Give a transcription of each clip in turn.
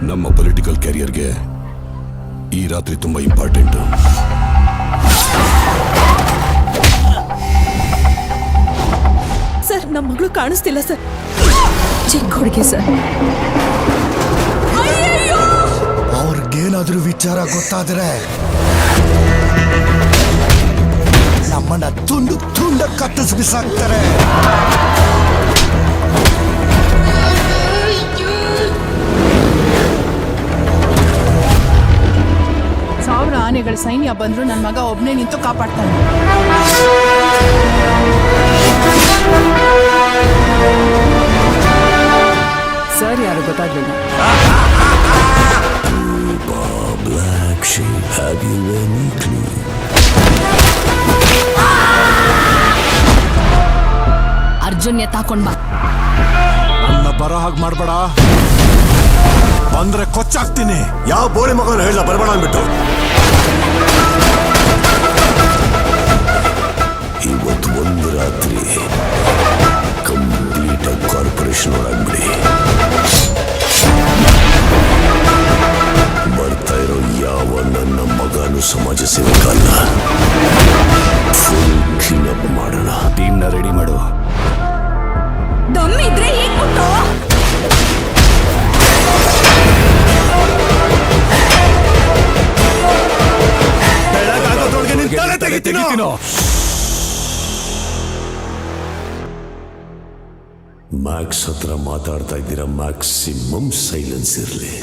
ನಮ್ಮ ಪೊಲಿಟಿಕಲ್ ಕ್ಯಾರಿಯರ್ಗೆ ಈ ರಾತ್ರಿ ತುಂಬಾ ಇಂಪಾರ್ಟೆಂಟ್. ಸರ್, ನಮ್ಮ ಮಗಳು ಕಾಣಿಸ್ತಿಲ್ಲ ಸರ್. ಚಿಕ್ಕ ಹುಡುಗಿ ಸರ್. ಅವ್ರಿಗೇನಾದ್ರೂ ವಿಚಾರ ಗೊತ್ತಾದ್ರೆ ನಮ್ಮನ್ನ ತುಂಡು ತುಂಡ ಕತ್ತಿಸಿ ಬಿಸಾಕ್ತಾರೆ. ಸಾವಿರ ಆನೆಗಳ ಸೈನ್ಯ ಬಂದ್ರು ನನ್ನ ಮಗ ಒಬ್ನೇ ನಿಂತು ಕಾಪಾಡ್ತಾನೆ. ಸರ್ ಯಾರು ಗೊತ್ತಾಗ್ಲಿಲ್ಲ. ಅರ್ಜುನ್ ಎತ್ತಾಕೊಂಡ್ ಬಾ. ನನ್ನ ಬರೋ ಹಾಗೆ ಮಾಡ್ಬೇಡ, ಬಂದ್ರೆ ಕೊಚ್ಚಾಕ್ತೀನಿ. ಯಾವ ಬೋಳಿ ಮಗನ ಹೇಳ ಬರಬೇಡ ಅಂದ್ಬಿಟ್ಟು. ಇವತ್ತು ಒಂದು ರಾತ್ರಿ ಕಂಪ್ಲೀಟ್ ಆಗಿ ಕಾರ್ಪೊರೇಷನ್ ಒಳಗ್ಬಿಡಿ. ಬರ್ತಾ ಇರೋ ಯಾವ ನನ್ನ ಮಗನು ಸಮಾಜ ಸೇವಕಲ್ಲ. ಫುಲ್ ಕ್ಲೀನಪ್ ಮಾಡೋಣ. ಟೀಮ್ನ ರೆಡಿ ಮಾಡು. ದಮ್ಮಿದ್ರೆ ಈಗ ಕೊಟ್ಟು. ಬೆಳಗಾಗೋದ್ರೊಳಗೆ ನಿನ್ ತಲೆ ತೆಗಿತೀನೋ. ಮ್ಯಾಕ್ಸ್ ಹತ್ರ ಮಾತಾಡ್ತಾ ಇದ್ದೀರಾ, ಮ್ಯಾಕ್ಸಿಮಮ್ ಸೈಲೆನ್ಸ್ ಇರಲಿ.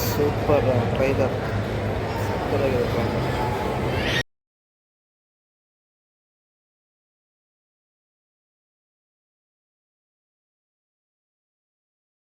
ಸೂಪರ್ ಟ್ರೈಲರ್, ಸೂಪರ್ ಆಗಿದೆ.